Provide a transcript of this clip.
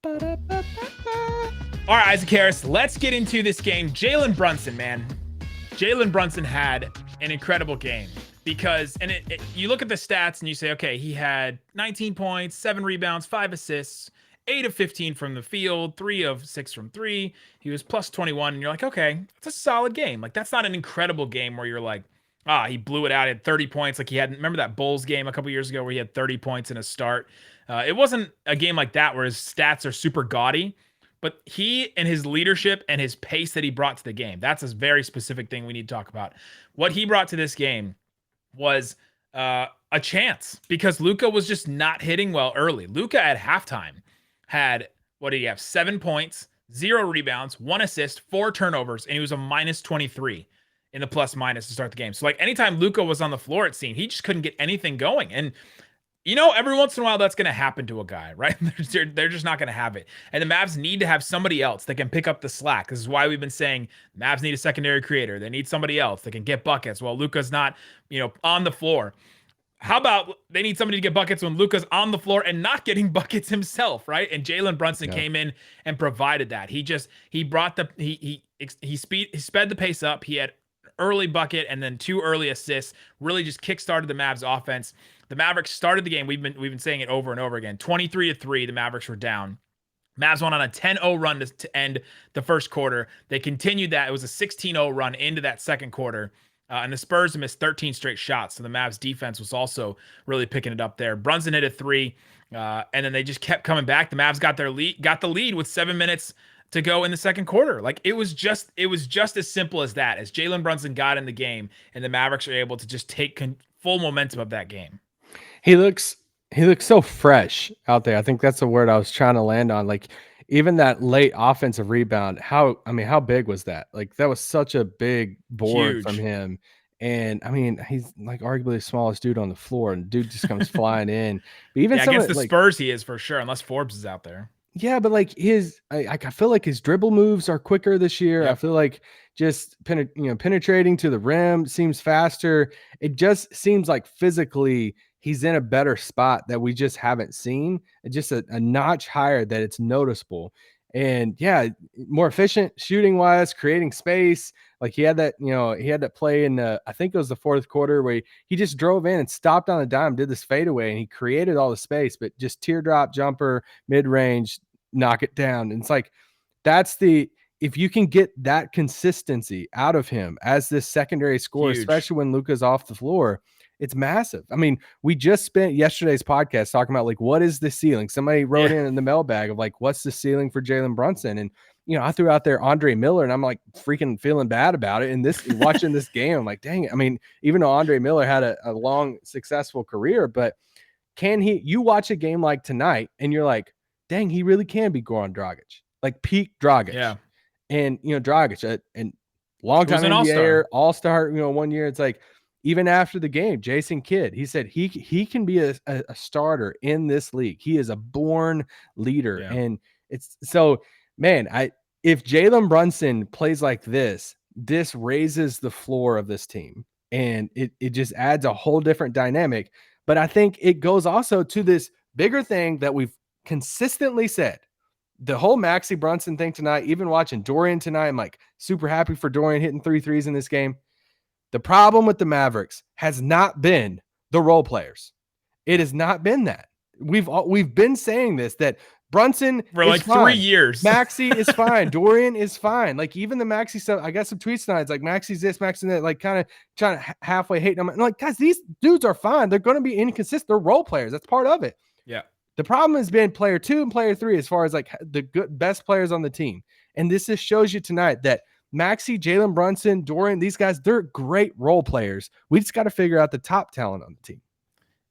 All right, Isaac Harris, let's get into this game. Jalen Brunson, man. Jalen Brunson had an incredible game because, and you look at the stats and you say, okay, he had 19 points, 7 rebounds, 5 assists, 8 of 15 from the field, 3 of 6 from 3. He was plus 21, and you're like, okay, it's a solid game. Like, that's not an incredible game where you're like, he blew it out at 30 points. Like he had, remember that Bulls game a couple years ago where he had 30 points in a start? It wasn't a game like that where his stats are super gaudy, but he and his leadership and his pace that he brought to the game, that's a very specific thing we need to talk about. What he brought to this game was a chance because Luka was just not hitting well early. Luka at halftime had, what did he have? 7 points, 0 rebounds, 1 assist, 4 turnovers, and he was a minus 23 in the plus minus to start the game. So like anytime Luka was on the floor, it seemed he just couldn't get anything going. And you know, every once in a while that's going to happen to a guy, right? They're just not going to have it. And the Mavs need to have somebody else that can pick up the slack. This is why we've been saying Mavs need a secondary creator. They need somebody else that can get buckets while Luka's not, on the floor. How about they need somebody to get buckets when Luka's on the floor and not getting buckets himself, right? And Jalen Brunson came in and provided that. He sped the pace up. He had early bucket and then 2 early assists, really just kickstarted the Mavs offense. The Mavericks started the game. We've been saying it over and over again. 23-3, the Mavericks were down. Mavs went on a 10-0 run to end the first quarter. They continued that. It was a 16-0 run into that second quarter. And the Spurs missed 13 straight shots. So the Mavs defense was also really picking it up there. Brunson hit a 3, and then they just kept coming back. The Mavs got the lead with 7 minutes to go in the second quarter. Like it was just as simple as that. As Jalen Brunson got in the game, and the Mavericks are able to just take full momentum of that game. He looks so fresh out there. I think that's the word I was trying to land on. Like even that late offensive rebound, how big was that? Like that was such a big board from him. And I mean, he's like arguably the smallest dude on the floor, and dude just comes flying in. But even against the Spurs, he is for sure, unless Forbes is out there. Yeah, but like I feel like his dribble moves are quicker this year. Yep. I feel like just penetrating to the rim seems faster. It just seems like physically he's in a better spot that we just haven't seen. It's just a notch higher that it's noticeable. And yeah, more efficient shooting wise, creating space. Like he had that play in I think it was the fourth quarter where he just drove in and stopped on a dime, did this fadeaway, and he created all the space, but just teardrop jumper, mid-range, knock it down. And it's like, if you can get that consistency out of him as this secondary scorer, especially when Luka's off the floor, it's massive. I mean, we just spent yesterday's podcast talking about like, what is the ceiling? Somebody wrote in the mailbag of like, what's the ceiling for Jalen Brunson? And, I threw out there Andre Miller, and I'm like freaking feeling bad about it. And watching this game, I'm like, dang it. I mean, even though Andre Miller had a long, successful career, but you watch a game like tonight and you're like, dang, he really can be Goran Dragic, like peak Dragic. Yeah. And, Dragic, and long time NBA all-star, 1 year. It's like, even after the game, Jason Kidd, he said he can be a starter in this league. He is a born leader. Yeah. And it's so, man, if Jalen Brunson plays like this raises the floor of this team. And it just adds a whole different dynamic. But I think it goes also to this bigger thing that we've consistently said. The whole Maxi Brunson thing tonight, even watching Dorian tonight, I'm like super happy for Dorian hitting 3 threes in this game. The problem with the Mavericks has not been the role players. It has not been that. We've been saying this, that Brunson for like fine. 3 years. Maxi is fine. Dorian is fine. Like even the Maxi stuff, I got some tweets tonight. It's like Maxi's this, Maxi that, like kind of trying to halfway hate them. I'm like, guys, these dudes are fine. They're going to be inconsistent. They're role players. That's part of it. Yeah. The problem has been player 2 and player 3 as far as like the best players on the team. And this just shows you tonight that Maxi, Jalen Brunson, Dorian, these guys, they're great role players. We just got to figure out the top talent on the team.